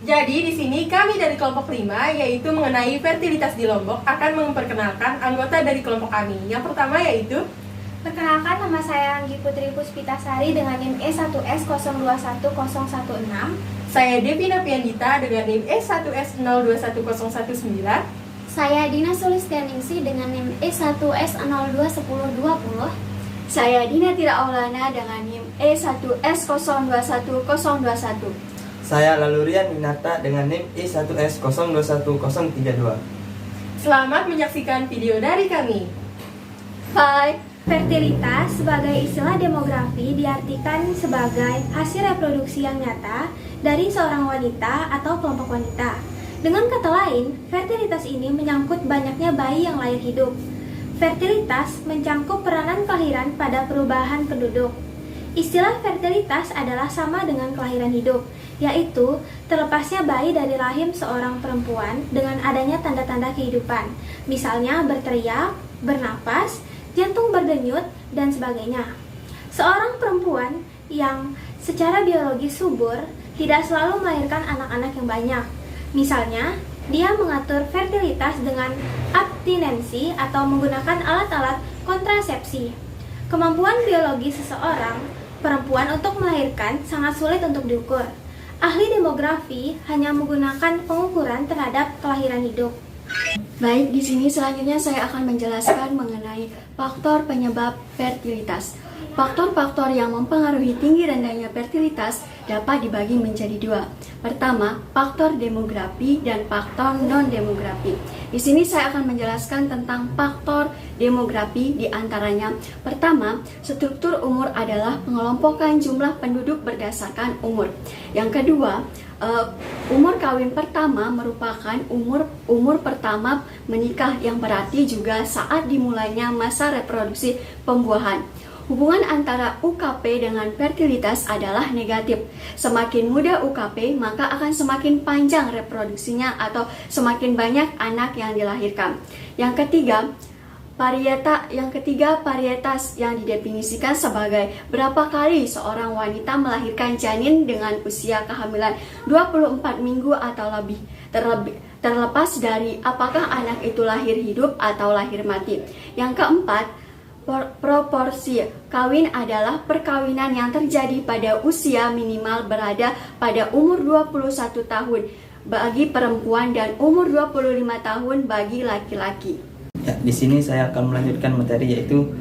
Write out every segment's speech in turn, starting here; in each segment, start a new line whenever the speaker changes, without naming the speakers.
Jadi di sini kami dari kelompok 5, yaitu mengenai fertilitas di Lombok, akan memperkenalkan anggota dari kelompok kami. Yang pertama yaitu
Perkenalkan, nama saya Anggi Putri Puspitasari dengan NIM E1S021016.
saya Devina Piandita dengan NIM E1S021019.
Saya Dina Sulistianingsih dengan NIM E1S021020.
Saya Dina Tira Aulana dengan NIM E1S021021.
Saya Lalurian Winata dengan NIM E1S021032.
Selamat menyaksikan video dari kami.
Fertilitas sebagai istilah demografi diartikan sebagai hasil reproduksi yang nyata dari seorang wanita atau kelompok wanita. Dengan kata lain, fertilitas ini menyangkut banyaknya bayi yang lahir hidup. Fertilitas mencangkup peranan kelahiran pada perubahan penduduk. Istilah fertilitas adalah sama dengan kelahiran hidup, yaitu terlepasnya bayi dari rahim seorang perempuan dengan adanya tanda-tanda kehidupan, misalnya berteriak, bernapas, jantung berdenyut, dan sebagainya. Seorang perempuan yang secara biologis subur tidak selalu melahirkan anak-anak yang banyak. Misalnya, dia mengatur fertilitas dengan abstinensi atau menggunakan alat-alat kontrasepsi. Kemampuan biologis seseorang perempuan untuk melahirkan sangat sulit untuk diukur. Ahli demografi hanya menggunakan pengukuran terhadap kelahiran hidup.
Baik, di sini selanjutnya saya akan menjelaskan mengenai faktor penyebab fertilitas. Faktor-faktor yang mempengaruhi tinggi rendahnya fertilitas dapat dibagi menjadi dua. Pertama, faktor demografi dan faktor non-demografi. Di sini saya akan menjelaskan tentang faktor demografi di antaranya. Pertama, struktur umur adalah pengelompokan jumlah penduduk berdasarkan umur. Yang kedua, umur kawin pertama merupakan umur pertama menikah, yang berarti juga saat dimulainya masa reproduksi pembuahan. Hubungan antara UKP dengan fertilitas adalah negatif. Semakin muda UKP, maka akan semakin panjang reproduksinya atau semakin banyak anak yang dilahirkan. Yang ketiga, varietas yang didefinisikan sebagai berapa kali seorang wanita melahirkan janin dengan usia kehamilan 24 minggu atau lebih, terlepas dari apakah anak itu lahir hidup atau lahir mati. Yang keempat, proporsi kawin adalah perkawinan yang terjadi pada usia minimal berada pada umur 21 tahun bagi perempuan dan umur 25 tahun bagi laki-laki.
Ya, di sini saya akan melanjutkan materi, yaitu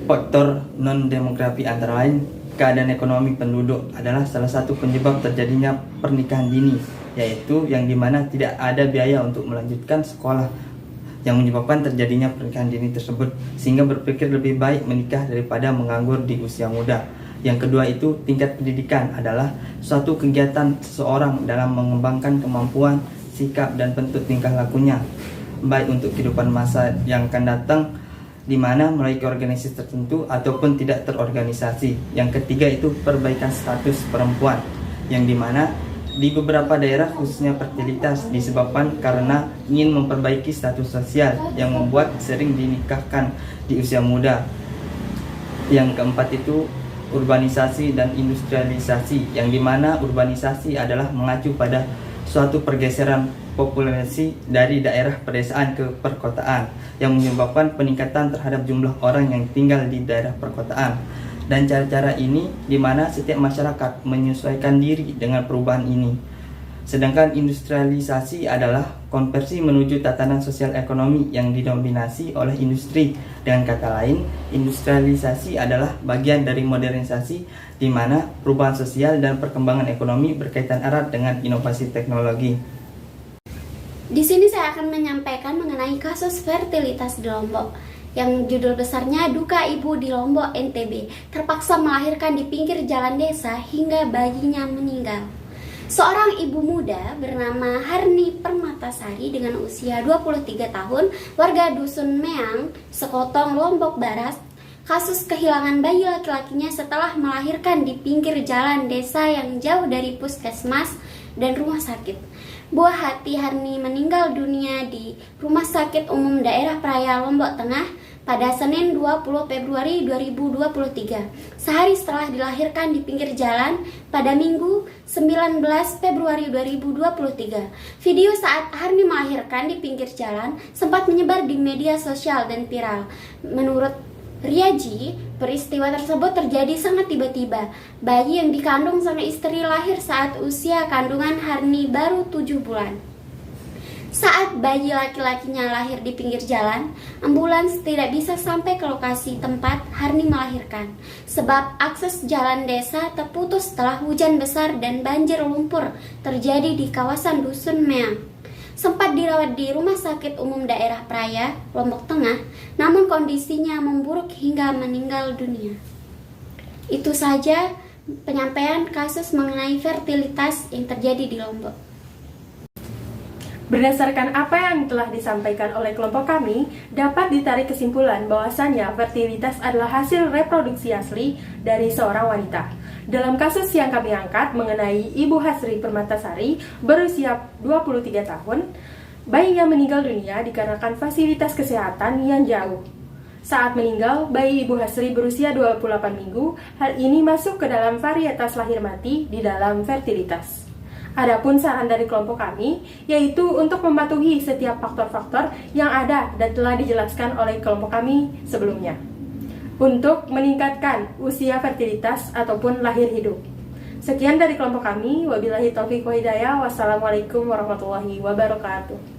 faktor non-demografi. Antara lain, keadaan ekonomi penduduk adalah salah satu penyebab terjadinya pernikahan dini, yaitu yang dimana tidak ada biaya untuk melanjutkan sekolah, yang menyebabkan terjadinya pernikahan dini tersebut, sehingga berpikir lebih baik menikah daripada menganggur di usia muda. Yang kedua itu tingkat pendidikan adalah suatu kegiatan seseorang dalam mengembangkan kemampuan, sikap, dan bentuk tingkah lakunya, baik untuk kehidupan masa yang akan datang, di mana melalui organisasi tertentu ataupun tidak terorganisasi. Yang ketiga itu perbaikan status perempuan, yang dimana di beberapa daerah khususnya fertilitas disebabkan karena ingin memperbaiki status sosial yang membuat sering dinikahkan di usia muda. Yang keempat itu urbanisasi dan industrialisasi, yang dimana urbanisasi adalah mengacu pada suatu pergeseran populasi dari daerah pedesaan ke perkotaan, yang menyebabkan peningkatan terhadap jumlah orang yang tinggal di daerah perkotaan. Dan cara-cara ini di mana setiap masyarakat menyesuaikan diri dengan perubahan ini. Sedangkan industrialisasi adalah konversi menuju tatanan sosial ekonomi yang didominasi oleh industri. Dengan kata lain, industrialisasi adalah bagian dari modernisasi, di mana perubahan sosial dan perkembangan ekonomi berkaitan erat dengan inovasi teknologi.
Di sini saya akan menyampaikan mengenai kasus fertilitas di Lombok, yang judul besarnya Duka Ibu di Lombok, NTB, terpaksa melahirkan di pinggir jalan desa hingga bayinya meninggal. Seorang ibu muda bernama Harni Permatasari dengan usia 23 tahun, warga Dusun Meang, Sekotong, Lombok Barat, kasus kehilangan bayi laki-lakinya setelah melahirkan di pinggir jalan desa yang jauh dari puskesmas dan rumah sakit. Buah hati Harni meninggal dunia di Rumah Sakit Umum Daerah Praya Lombok Tengah pada Senin 20 Februari 2023, sehari setelah dilahirkan di pinggir jalan pada Minggu 19 Februari 2023. Video saat Harni melahirkan di pinggir jalan sempat menyebar di media sosial dan viral. Menurut Riaji, peristiwa tersebut terjadi sangat tiba-tiba. Bayi yang dikandung sang istri lahir saat usia kandungan Harni baru 7 bulan. Saat bayi laki-lakinya lahir di pinggir jalan, ambulans tidak bisa sampai ke lokasi tempat Harni melahirkan, sebab akses jalan desa terputus setelah hujan besar dan banjir lumpur terjadi di kawasan Dusun Meang. Sempat dirawat di Rumah Sakit Umum Daerah Praya, Lombok Tengah, namun kondisinya memburuk hingga meninggal dunia. Itu saja penyampaian kasus mengenai fertilitas yang terjadi di Lombok.
Berdasarkan apa yang telah disampaikan oleh kelompok kami, dapat ditarik kesimpulan bahwasannya fertilitas adalah hasil reproduksi asli dari seorang wanita. Dalam kasus yang kami angkat mengenai Ibu Hasri Permatasari berusia 23 tahun, bayinya meninggal dunia dikarenakan fasilitas kesehatan yang jauh. Saat meninggal, bayi Ibu Hasri berusia 28 minggu, hal ini masuk ke dalam varietas lahir mati di dalam fertilitas. Adapun saran dari kelompok kami, yaitu untuk mematuhi setiap faktor-faktor yang ada dan telah dijelaskan oleh kelompok kami sebelumnya, untuk meningkatkan usia fertilitas ataupun lahir hidup. Sekian dari kelompok kami, wabillahi taufiq wa hidayah, wassalamualaikum warahmatullahi wabarakatuh.